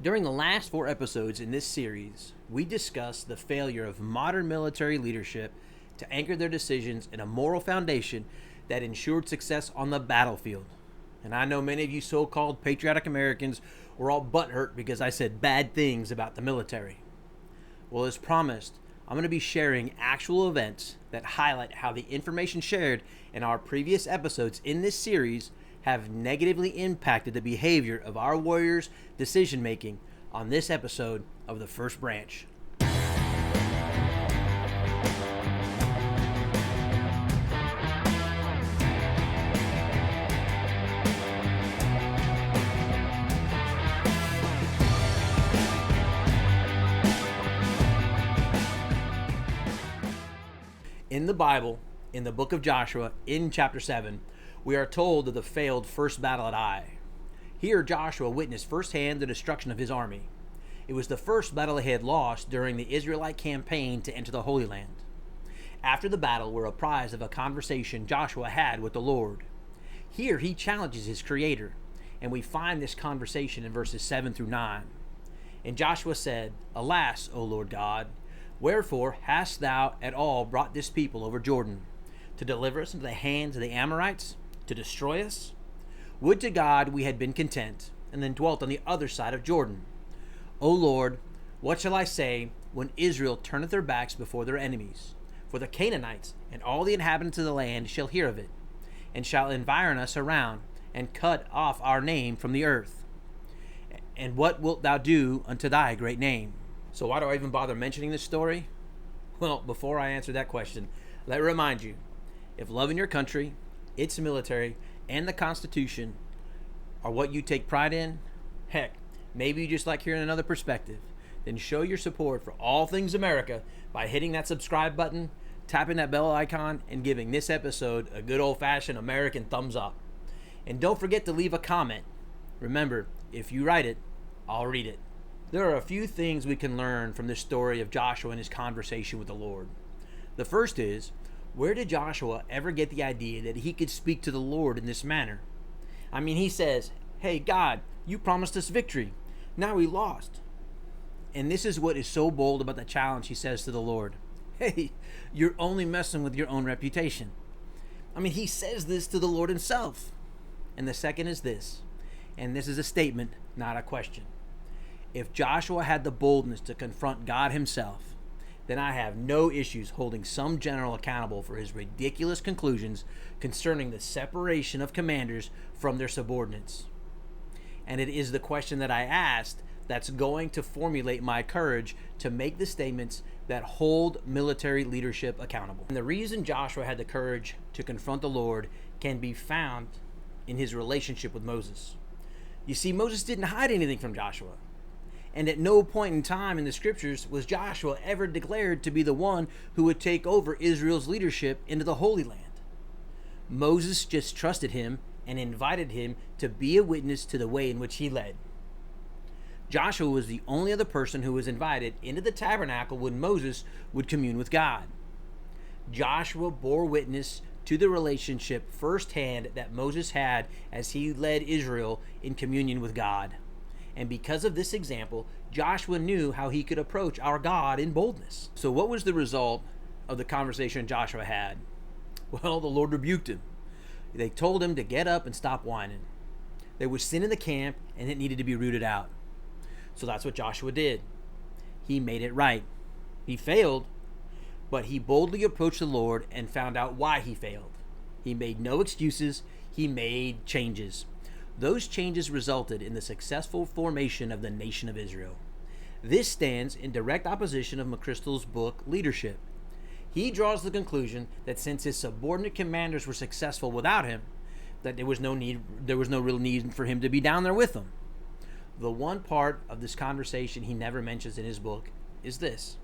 During the last 4 episodes in this series, we discussed the failure of modern military leadership to anchor their decisions in a moral foundation that ensured success on the battlefield. And I know many of you so-called patriotic Americans were all butthurt because I said bad things about the military. Well, as promised, I'm going to be sharing actual events that highlight how the information shared in our previous episodes in this series have negatively impacted the behavior of our warriors' decision making on this episode of the First Branch. In the Bible, in the book of Joshua, in chapter 7, we are told of the failed first battle at Ai. Here, Joshua witnessed firsthand the destruction of his army. It was the first battle he had lost during the Israelite campaign to enter the Holy Land. After the battle, we're apprised of a conversation Joshua had with the Lord. Here, he challenges his Creator, and we find this conversation in verses 7 through 9. And Joshua said, "Alas, O Lord God, wherefore hast thou at all brought this people over Jordan, to deliver us into the hands of the Amorites, to destroy us? Would to God we had been content, and then dwelt on the other side of Jordan. O Lord, what shall I say when Israel turneth their backs before their enemies? For the Canaanites and all the inhabitants of the land shall hear of it, and shall environ us around, and cut off our name from the earth. And what wilt thou do unto thy great name?" So why do I even bother mentioning this story? Well, before I answer that question, let me remind you, if loving your country, its military, and the Constitution are what you take pride in, heck, maybe you just like hearing another perspective, then show your support for all things America by hitting that subscribe button, tapping that bell icon, and giving this episode a good old-fashioned American thumbs up. And don't forget to leave a comment. Remember, if you write it, I'll read it. There are a few things we can learn from this story of Joshua and his conversation with the Lord. The first is, where did Joshua ever get the idea that he could speak to the Lord in this manner? I mean, he says, "Hey, God, you promised us victory. Now we lost." And this is what is so bold about the challenge he says to the Lord. Hey, you're only messing with your own reputation. I mean, he says this to the Lord himself. And the second is this, and this is a statement, not a question. If Joshua had the boldness to confront God himself, then I have no issues holding some general accountable for his ridiculous conclusions concerning the separation of commanders from their subordinates. And it is the question that I asked that's going to formulate my courage to make the statements that hold military leadership accountable. And the reason Joshua had the courage to confront the Lord can be found in his relationship with Moses. You see, Moses didn't hide anything from Joshua. And at no point in time in the scriptures was Joshua ever declared to be the one who would take over Israel's leadership into the Holy Land. Moses just trusted him and invited him to be a witness to the way in which he led. Joshua was the only other person who was invited into the tabernacle when Moses would commune with God. Joshua bore witness to the relationship firsthand that Moses had as he led Israel in communion with God. And because of this example, Joshua knew how he could approach our God in boldness. So what was the result of the conversation Joshua had? Well, the Lord rebuked him. They told him to get up and stop whining. There was sin in the camp and it needed to be rooted out. So that's what Joshua did. He made it right. He failed, but he boldly approached the Lord and found out why he failed. He made no excuses. He made changes. Those changes resulted in the successful formation of the nation of Israel. This stands in direct opposition of McChrystal's book, Leadership. He draws the conclusion that since his subordinate commanders were successful without him, that there was no real need for him to be down there with them. The one part of this conversation he never mentions in his book is this: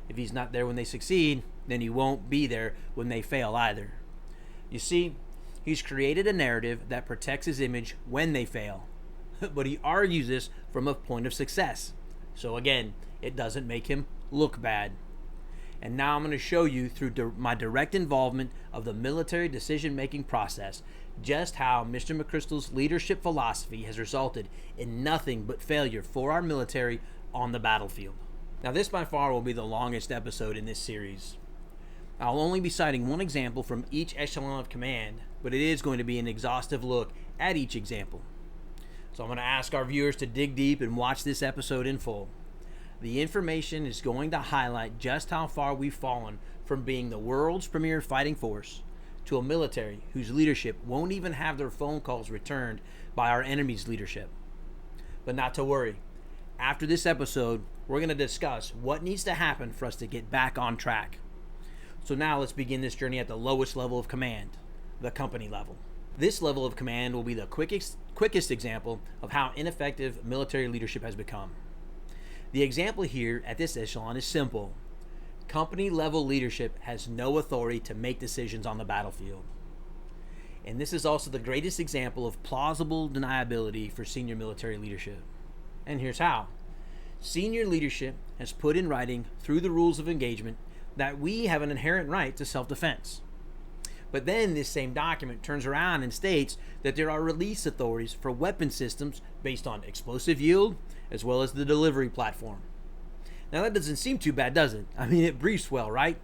if he's not there when they succeed, then he won't be there when they fail either. You see, he's created a narrative that protects his image when they fail, but he argues this from a point of success. So again, it doesn't make him look bad. And now I'm going to show you through my direct involvement of the military decision-making process just how Mr. McChrystal's leadership philosophy has resulted in nothing but failure for our military on the battlefield. Now, this by far will be the longest episode in this series. I'll only be citing one example from each echelon of command, but it is going to be an exhaustive look at each example. So I'm going to ask our viewers to dig deep and watch this episode in full. The information is going to highlight just how far we've fallen from being the world's premier fighting force to a military whose leadership won't even have their phone calls returned by our enemy's leadership. But not to worry. After this episode, we're going to discuss what needs to happen for us to get back on track. So now let's begin this journey at the lowest level of command, the company level. This level of command will be the quickest example of how ineffective military leadership has become. The example here at this echelon is simple. Company level leadership has no authority to make decisions on the battlefield. And this is also the greatest example of plausible deniability for senior military leadership. And here's how. Senior leadership has put in writing through the rules of engagement that we have an inherent right to self-defense. But then this same document turns around and states that there are release authorities for weapon systems based on explosive yield as well as the delivery platform. Now that doesn't seem too bad, does it? I mean, it briefs well, right?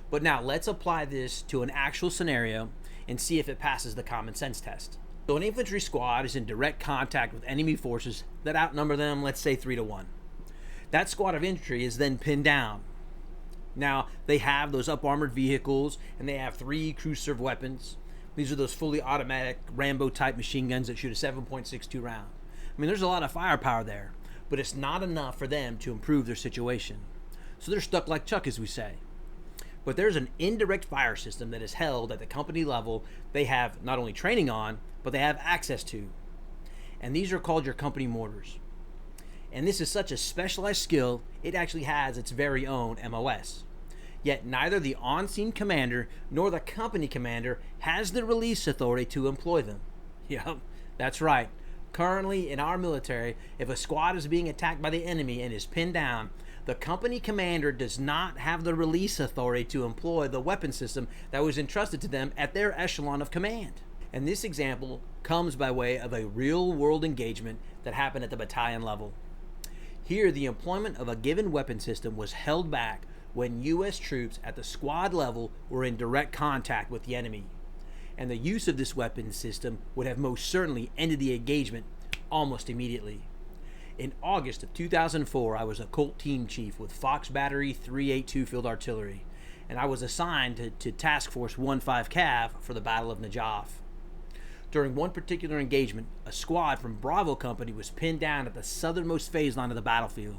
But now let's apply this to an actual scenario and see if it passes the common sense test. So an infantry squad is in direct contact with enemy forces that outnumber them, let's say 3-1. That squad of infantry is then pinned down. Now, they have those up-armored vehicles, and they have 3 crew-serve weapons. These are those fully automatic Rambo-type machine guns that shoot a 7.62 round. I mean, there's a lot of firepower there, but it's not enough for them to improve their situation. So they're stuck like Chuck, as we say. But there's an indirect fire system that is held at the company level they have not only training on, but they have access to. And these are called your company mortars. And this is such a specialized skill, it actually has its very own MOS. Yet neither the on-scene commander nor the company commander has the release authority to employ them. Yep, that's right. Currently in our military, if a squad is being attacked by the enemy and is pinned down, the company commander does not have the release authority to employ the weapon system that was entrusted to them at their echelon of command. And this example comes by way of a real-world engagement that happened at the battalion level. Here, the employment of a given weapon system was held back when U.S. troops at the squad level were in direct contact with the enemy. And the use of this weapon system would have most certainly ended the engagement almost immediately. In August of 2004, I was a Colt team chief with Fox Battery 382 Field Artillery, and I was assigned to Task Force 15 Cav for the Battle of Najaf. During one particular engagement, a squad from Bravo Company was pinned down at the southernmost phase line of the battlefield.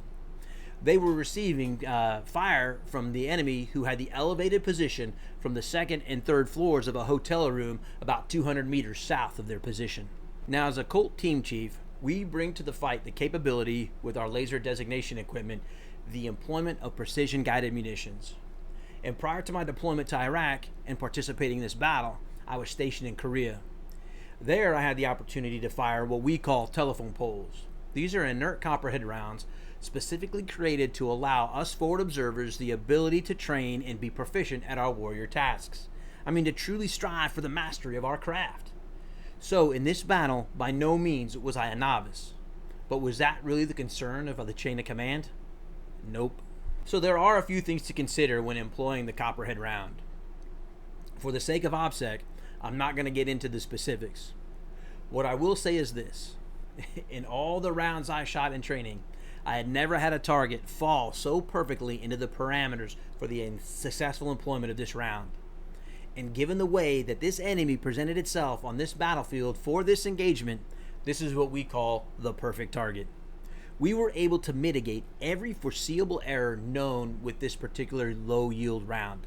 They were receiving fire from the enemy, who had the elevated position from the second and third floors of a hotel room about 200 meters south of their position. Now, as a Colt team chief, we bring to the fight the capability, with our laser designation equipment, the employment of precision-guided munitions. And prior to my deployment to Iraq and participating in this battle, I was stationed in Korea. There, I had the opportunity to fire what we call telephone poles. These are inert copperhead rounds specifically created to allow us forward observers the ability to train and be proficient at our warrior tasks. I mean, to truly strive for the mastery of our craft. So, in this battle, by no means was I a novice. But was that really the concern of the chain of command? Nope. So there are a few things to consider when employing the copperhead round. For the sake of OPSEC, I'm not going to get into the specifics. What I will say is this. In all the rounds I shot in training, I had never had a target fall so perfectly into the parameters for the successful employment of this round. And given the way that this enemy presented itself on this battlefield for this engagement, this is what we call the perfect target. We were able to mitigate every foreseeable error known with this particular low yield round.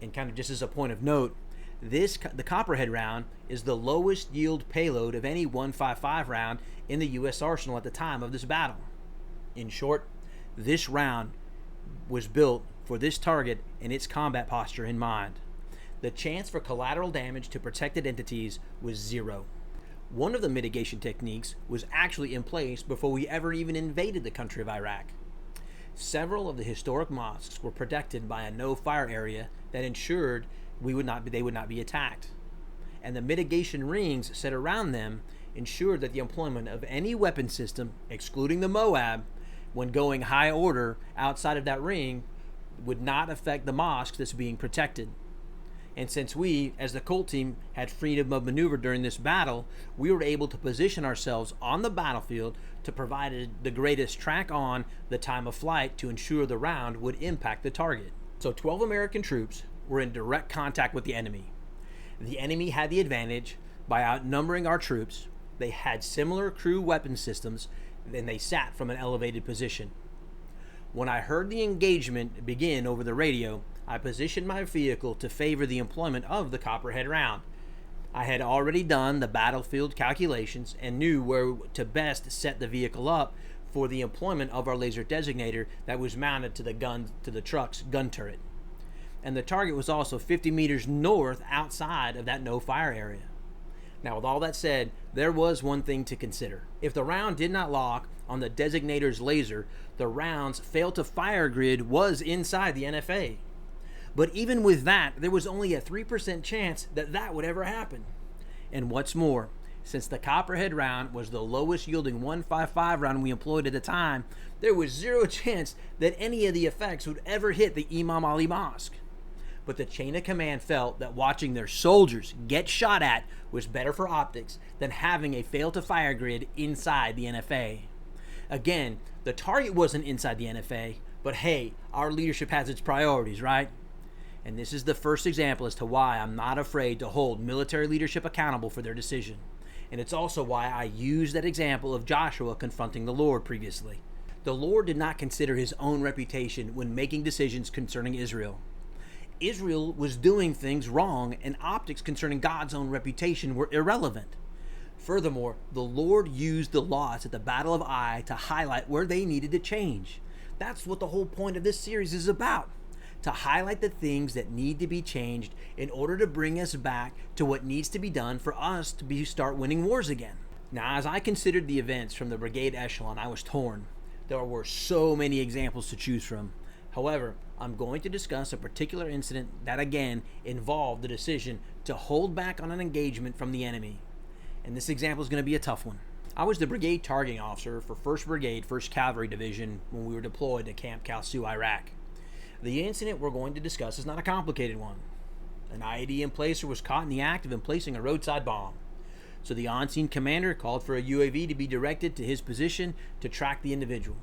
And kind of just as a point of note, the Copperhead round is the lowest yield payload of any 155 round in the U.S. arsenal at the time of this battle. In short, this round was built for this target and its combat posture in mind. The chance for collateral damage to protected entities was zero. One of the mitigation techniques was actually in place before we ever even invaded the country of Iraq. Several of the historic mosques were protected by a no-fire area that ensured they would not be attacked. and the mitigation rings set around them ensured that the employment of any weapon system, excluding the Moab, when going high order outside of that ring, would not affect the mosque that's being protected. And since we, as the Colt team, had freedom of maneuver during this battle, we were able to position ourselves on the battlefield to provide the greatest track on the time of flight to ensure the round would impact the target. So 12 American troops were in direct contact with the enemy. The enemy had the advantage by outnumbering our troops. They had similar crew weapon systems, and they sat from an elevated position. When I heard the engagement begin over the radio, I positioned my vehicle to favor the employment of the Copperhead round. I had already done the battlefield calculations and knew where to best set the vehicle up for the employment of our laser designator that was mounted to the truck's gun turret. And the target was also 50 meters north outside of that no-fire area. Now, with all that said, there was one thing to consider. If the round did not lock on the designator's laser, the round's fail-to-fire grid was inside the NFA. But even with that, there was only a 3% chance that that would ever happen. And what's more, since the Copperhead round was the lowest yielding 155 round we employed at the time, there was zero chance that any of the effects would ever hit the Imam Ali Mosque. But the chain of command felt that watching their soldiers get shot at was better for optics than having a fail-to-fire grid inside the NFA. Again, the target wasn't inside the NFA, but hey, our leadership has its priorities, right? And this is the first example as to why I'm not afraid to hold military leadership accountable for their decision. And it's also why I used that example of Joshua confronting the Lord previously. The Lord did not consider his own reputation when making decisions concerning Israel. Israel was doing things wrong, and optics concerning God's own reputation were irrelevant. Furthermore, the Lord used the loss at the Battle of Ai to highlight where they needed to change. That's what the whole point of this series is about. To highlight the things that need to be changed in order to bring us back to what needs to be done for us to start winning wars again. Now, as I considered the events from the brigade echelon, I was torn. There were so many examples to choose from. However, I'm going to discuss a particular incident that again involved the decision to hold back on an engagement from the enemy. And this example is going to be a tough one. I was the brigade targeting officer for 1st Brigade, 1st Cavalry Division when we were deployed to Camp Kalsu, Iraq. The incident we're going to discuss is not a complicated one. An IED emplacer was caught in the act of emplacing a roadside bomb. So the on-scene commander called for a UAV to be directed to his position to track the individual.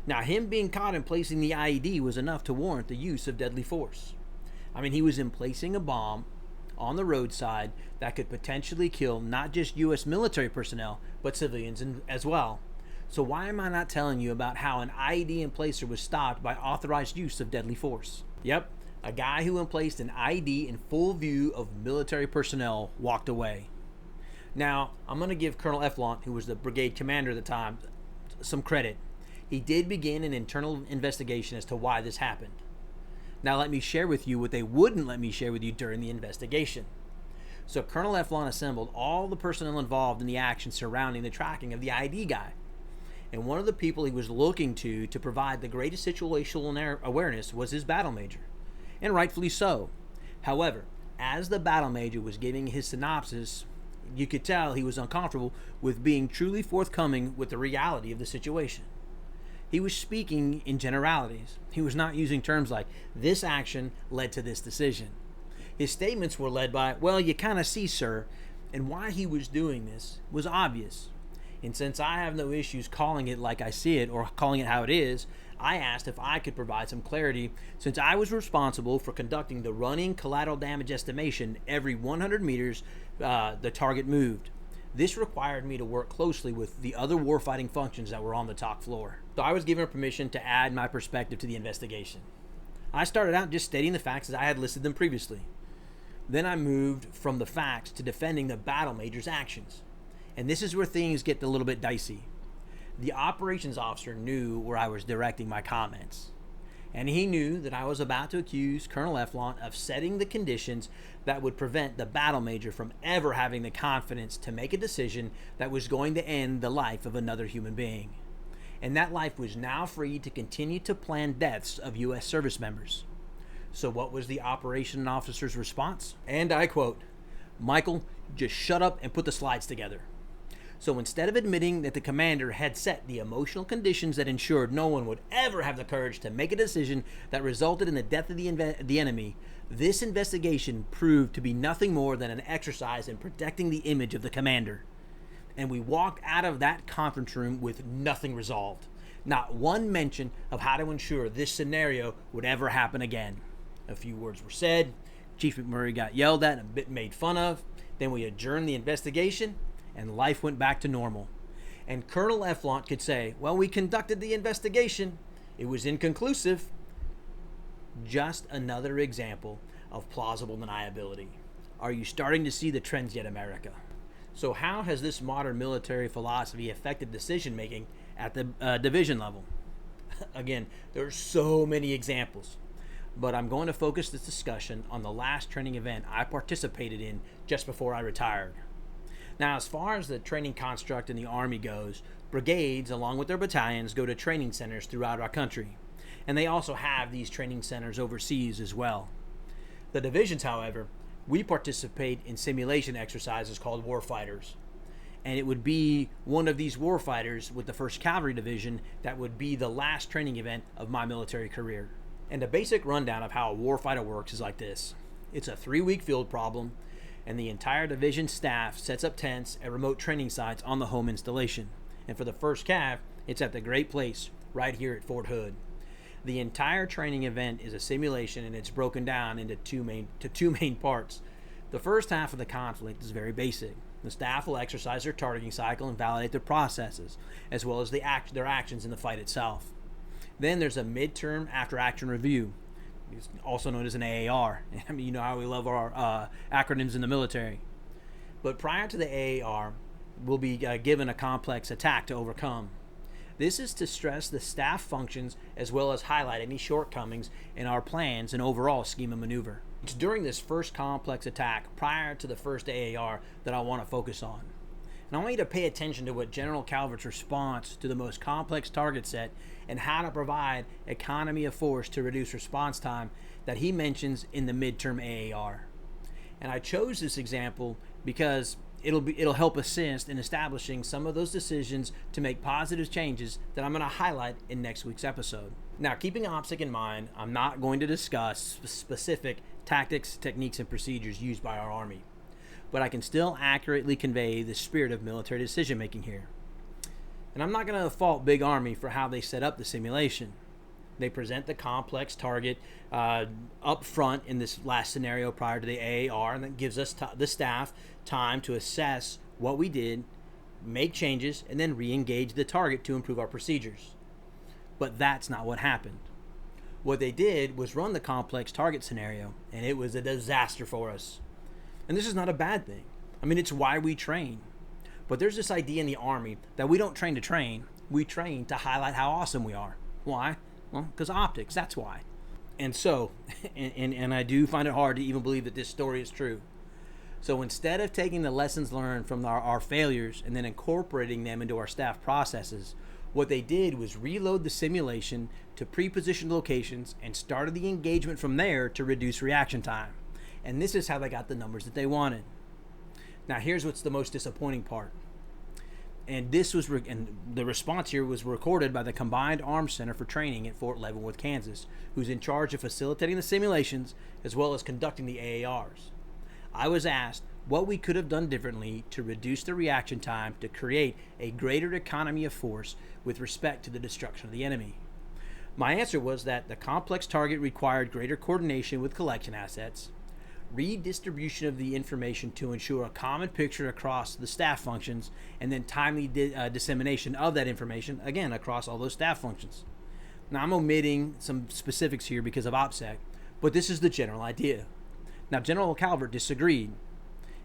Now, him being caught in placing the IED was enough to warrant the use of deadly force. I mean, he was emplacing a bomb on the roadside that could potentially kill not just U.S. military personnel, but civilians as well. So why am I not telling you about how an IED emplacer was stopped by authorized use of deadly force? Yep, a guy who emplaced an IED in full view of military personnel walked away. Now, I'm going to give Colonel Eflon, who was the brigade commander at the time, some credit. He did begin an internal investigation as to why this happened. Now let me share with you what they wouldn't let me share with you during the investigation. So Colonel Eflon assembled all the personnel involved in the action surrounding the tracking of the IED guy. And one of the people he was looking to provide the greatest situational awareness was his battle major. And rightfully so. However, as the battle major was giving his synopsis, you could tell he was uncomfortable with being truly forthcoming with the reality of the situation. He was speaking in generalities. He was not using terms like, this action led to this decision. His statements were led by, well, you kind of see, sir, and why he was doing this was obvious. And since I have no issues calling it like I see it or calling it how it is, I asked if I could provide some clarity since I was responsible for conducting the running collateral damage estimation every 100 meters the target moved. This required me to work closely with the other warfighting functions that were on the TOC floor. So I was given permission to add my perspective to the investigation. I started out just stating the facts as I had listed them previously. Then I moved from the facts to defending the battle major's actions. And this is where things get a little bit dicey. The operations officer knew where I was directing my comments. And he knew that I was about to accuse Colonel Eflon of setting the conditions that would prevent the battle major from ever having the confidence to make a decision that was going to end the life of another human being. And that life was now free to continue to plan deaths of U.S. service members. So what was the operation officer's response? And I quote, Michael, just shut up and put the slides together. So instead of admitting that the commander had set the emotional conditions that ensured no one would ever have the courage to make a decision that resulted in the death of the enemy, this investigation proved to be nothing more than an exercise in protecting the image of the commander. And we walked out of that conference room with nothing resolved. Not one mention of how to ensure this scenario would ever happen again. A few words were said, Chief McMurray got yelled at and a bit made fun of, then we adjourned the investigation, and life went back to normal. And Colonel Efflont could say, well, we conducted the investigation. It was inconclusive. Just another example of plausible deniability. Are you starting to see the trends yet, America? So how has this modern military philosophy affected decision making at the division level? Again, there are so many examples, but I'm going to focus this discussion on the last training event I participated in just before I retired. Now, as far as the training construct in the Army goes, brigades, along with their battalions, go to training centers throughout our country. And they also have these training centers overseas as well. The divisions, however, we participate in simulation exercises called warfighters. And it would be one of these warfighters with the 1st Cavalry Division that would be the last training event of my military career. And a basic rundown of how a warfighter works is like this. It's a 3-week field problem, and the entire division staff sets up tents at remote training sites on the home installation. And for the 1st Cav, it's at the Great Place right here at Fort Hood. The entire training event is a simulation, and it's broken down into two main parts. The first half of the conflict is very basic. The staff will exercise their targeting cycle and validate their processes, as well as their actions in the fight itself. Then there's a midterm after-action review. It's also known as an AAR. I mean, you know how we love our acronyms in the military. But prior to the AAR, we'll be given a complex attack to overcome. This is to stress the staff functions as well as highlight any shortcomings in our plans and overall scheme of maneuver. It's during this first complex attack prior to the first AAR that I want to focus on. And I want you to pay attention to what General Calvert's response to the most complex target set and how to provide economy of force to reduce response time that he mentions in the midterm AAR. And I chose this example because it'll help assist in establishing some of those decisions to make positive changes that I'm going to highlight in next week's episode. Now, keeping OPSEC in mind, I'm not going to discuss specific tactics, techniques, and procedures used by our Army, but I can still accurately convey the spirit of military decision making here. And I'm not going to fault Big Army for how they set up the simulation. They present the complex target up front in this last scenario prior to the AAR, and that gives us the staff time to assess what we did, make changes, and then re-engage the target to improve our procedures. But that's not what happened. What they did was run the complex target scenario, and it was a disaster for us. And this is not a bad thing. I mean, it's why we train. But there's this idea in the Army that we don't train to train. We train to highlight how awesome we are. Why? Well, because optics, that's why. And so, and I do find it hard to even believe that this story is true. So instead of taking the lessons learned from our failures and then incorporating them into our staff processes, what they did was reload the simulation to pre-positioned locations and started the engagement from there to reduce reaction time. And this is how they got the numbers that they wanted. Now here's what's the most disappointing part. And this was, and the response here was recorded by the Combined Arms Center for Training at Fort Leavenworth, Kansas, who's in charge of facilitating the simulations as well as conducting the AARs. I was asked what we could have done differently to reduce the reaction time to create a greater economy of force with respect to the destruction of the enemy. My answer was that the complex target required greater coordination with collection assets, redistribution of the information to ensure a common picture across the staff functions, and then timely dissemination of that information, again, across all those staff functions. Now, I'm omitting some specifics here because of OPSEC, but this is the general idea. Now, General Calvert disagreed,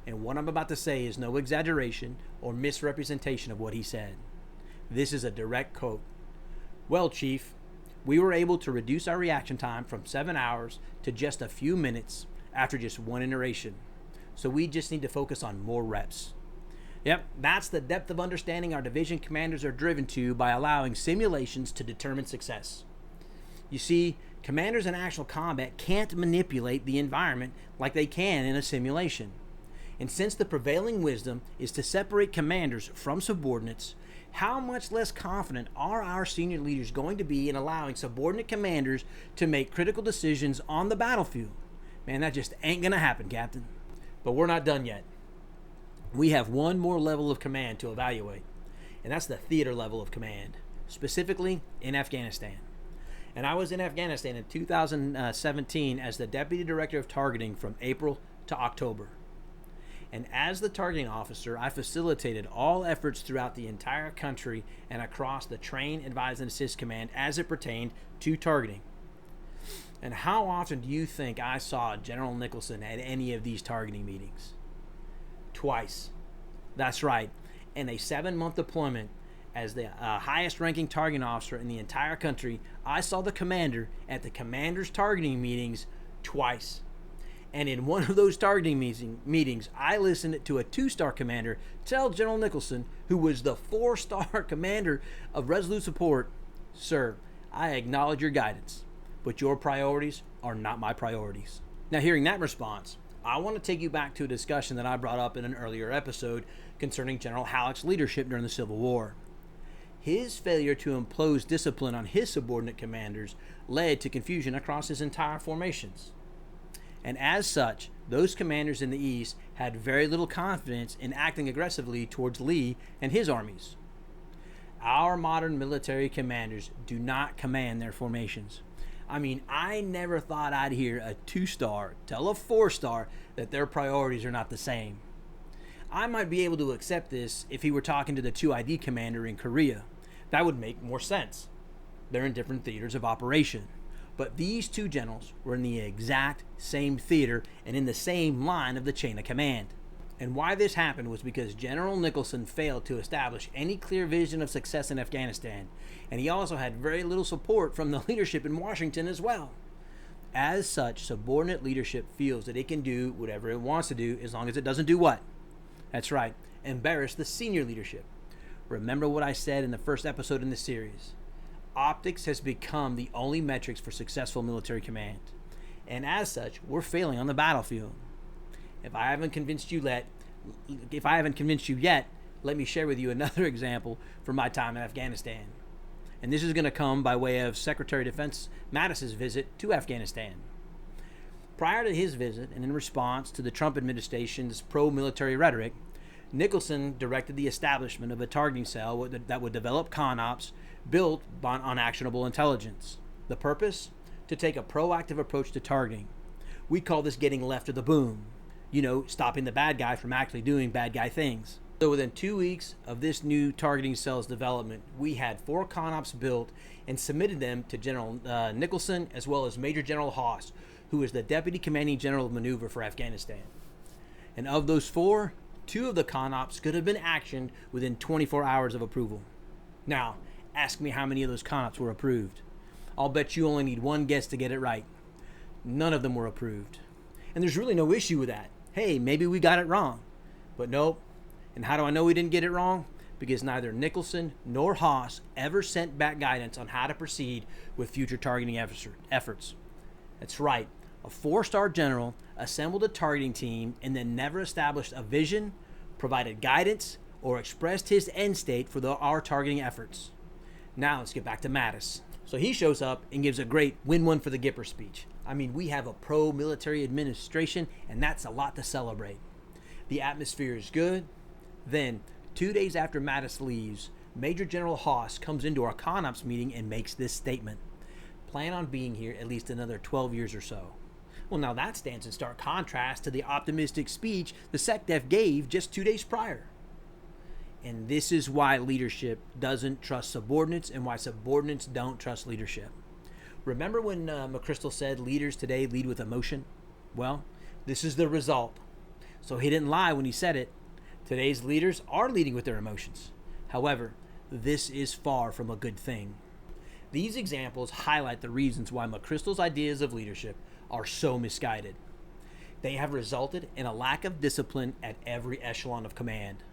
and what I'm about to say is no exaggeration or misrepresentation of what he said. This is a direct quote. Well, Chief, we were able to reduce our reaction time from 7 hours to just a few minutes after just one iteration. So we just need to focus on more reps. Yep, that's the depth of understanding our division commanders are driven to by allowing simulations to determine success. You see, commanders in actual combat can't manipulate the environment like they can in a simulation. And since the prevailing wisdom is to separate commanders from subordinates, how much less confident are our senior leaders going to be in allowing subordinate commanders to make critical decisions on the battlefield? Man, that just ain't going to happen, Captain. But we're not done yet. We have one more level of command to evaluate, and that's the theater level of command, specifically in Afghanistan. And I was in Afghanistan in 2017 as the Deputy Director of Targeting from April to October. And as the targeting officer, I facilitated all efforts throughout the entire country and across the Train, Advise, and Assist Command as it pertained to targeting. And how often do you think I saw General Nicholson at any of these targeting meetings? Twice. That's right. In a 7-month deployment as the highest ranking targeting officer in the entire country, I saw the commander at the commander's targeting meetings twice. And in one of those targeting meetings, I listened to a 2-star commander tell General Nicholson, who was the 4-star commander of Resolute Support, "Sir, I acknowledge your guidance, but your priorities are not my priorities." Now, hearing that response, I want to take you back to a discussion that I brought up in an earlier episode concerning General Halleck's leadership during the Civil War. His failure to impose discipline on his subordinate commanders led to confusion across his entire formations. And as such, those commanders in the East had very little confidence in acting aggressively towards Lee and his armies. Our modern military commanders do not command their formations. I mean, I never thought I'd hear a 2-star tell a 4-star that their priorities are not the same. I might be able to accept this if he were talking to the 2ID commander in Korea. That would make more sense. They're in different theaters of operation. But these two generals were in the exact same theater and in the same line of the chain of command. And why this happened was because General Nicholson failed to establish any clear vision of success in Afghanistan, and he also had very little support from the leadership in Washington as well. As such, subordinate leadership feels that it can do whatever it wants to do as long as it doesn't do what? That's right, embarrass the senior leadership. Remember what I said in the first episode in this series. Optics has become the only metrics for successful military command. And as such, we're failing on the battlefield. If I haven't convinced you yet, let me share with you another example from my time in Afghanistan. And this is going to come by way of Secretary of Defense Mattis's visit to Afghanistan. Prior to his visit, and in response to the Trump administration's pro-military rhetoric, Nicholson directed the establishment of a targeting cell that would develop CONOPS built on actionable intelligence. The purpose? To take a proactive approach to targeting. We call this getting left of the boom. Stopping the bad guy from actually doing bad guy things. So within 2 weeks of this new targeting cell's development, we had 4 CONOPS built and submitted them to General Nicholson as well as Major General Haas, who is the Deputy Commanding General of Maneuver for Afghanistan. And of those 4, 2 of the CONOPS could have been actioned within 24 hours of approval. Now, ask me how many of those CONOPS were approved. I'll bet you only need one guess to get it right. None of them were approved. And there's really no issue with that. Hey, maybe we got it wrong. But nope. And how do I know we didn't get it wrong? Because neither Nicholson nor Haas ever sent back guidance on how to proceed with future targeting efforts. That's right. A 4-star general assembled a targeting team and then never established a vision, provided guidance, or expressed his end state for our targeting efforts. Now let's get back to Mattis. So he shows up and gives a great win one for the Gipper speech. I mean, we have a pro-military administration, and that's a lot to celebrate. The atmosphere is good. Then, 2 days after Mattis leaves, Major General Haas comes into our CONOPS meeting and makes this statement. Plan on being here at least another 12 years or so. Well, now that stands in stark contrast to the optimistic speech the SecDef gave just 2 days prior. And this is why leadership doesn't trust subordinates and why subordinates don't trust leadership. Remember when McChrystal said leaders today lead with emotion? Well, this is the result. So he didn't lie when he said it. Today's leaders are leading with their emotions. However, this is far from a good thing. These examples highlight the reasons why McChrystal's ideas of leadership are so misguided. They have resulted in a lack of discipline at every echelon of command.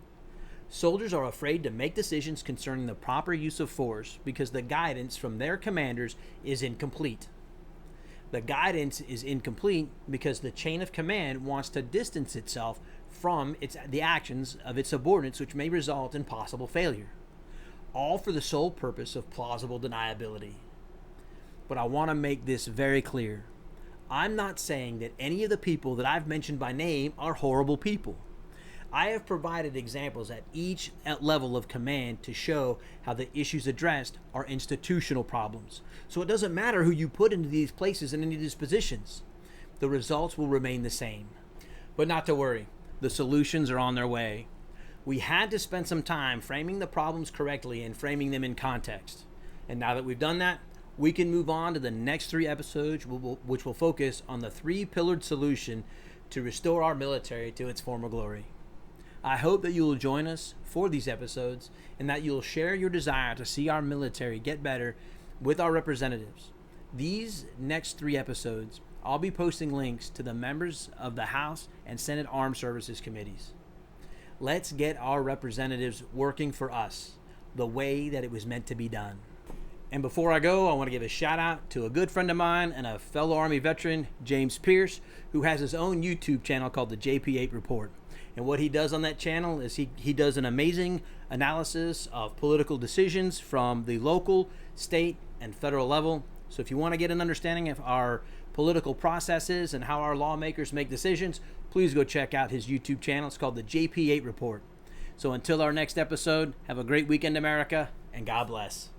Soldiers are afraid to make decisions concerning the proper use of force because the guidance from their commanders is incomplete. The guidance is incomplete because the chain of command wants to distance itself from the actions of its subordinates, which may result in possible failure, all for the sole purpose of plausible deniability. But I want to make this very clear. I'm not saying that any of the people that I've mentioned by name are horrible people. I have provided examples at each level of command to show how the issues addressed are institutional problems. So it doesn't matter who you put into these places and into these positions. The results will remain the same. But not to worry, the solutions are on their way. We had to spend some time framing the problems correctly and framing them in context. And now that we've done that, we can move on to the next 3 episodes, which will focus on the 3-pillared solution to restore our military to its former glory. I hope that you will join us for these episodes and that you'll share your desire to see our military get better with our representatives. These next 3 episodes, I'll be posting links to the members of the House and Senate Armed Services Committees. Let's get our representatives working for us the way that it was meant to be done. And before I go, I want to give a shout out to a good friend of mine and a fellow Army veteran, James Pierce, who has his own YouTube channel called the JP8 Report. And what he does on that channel is he does an amazing analysis of political decisions from the local, state, and federal level. So if you want to get an understanding of our political processes and how our lawmakers make decisions, please go check out his YouTube channel. It's called the JP8 Report. So until our next episode, have a great weekend, America, and God bless.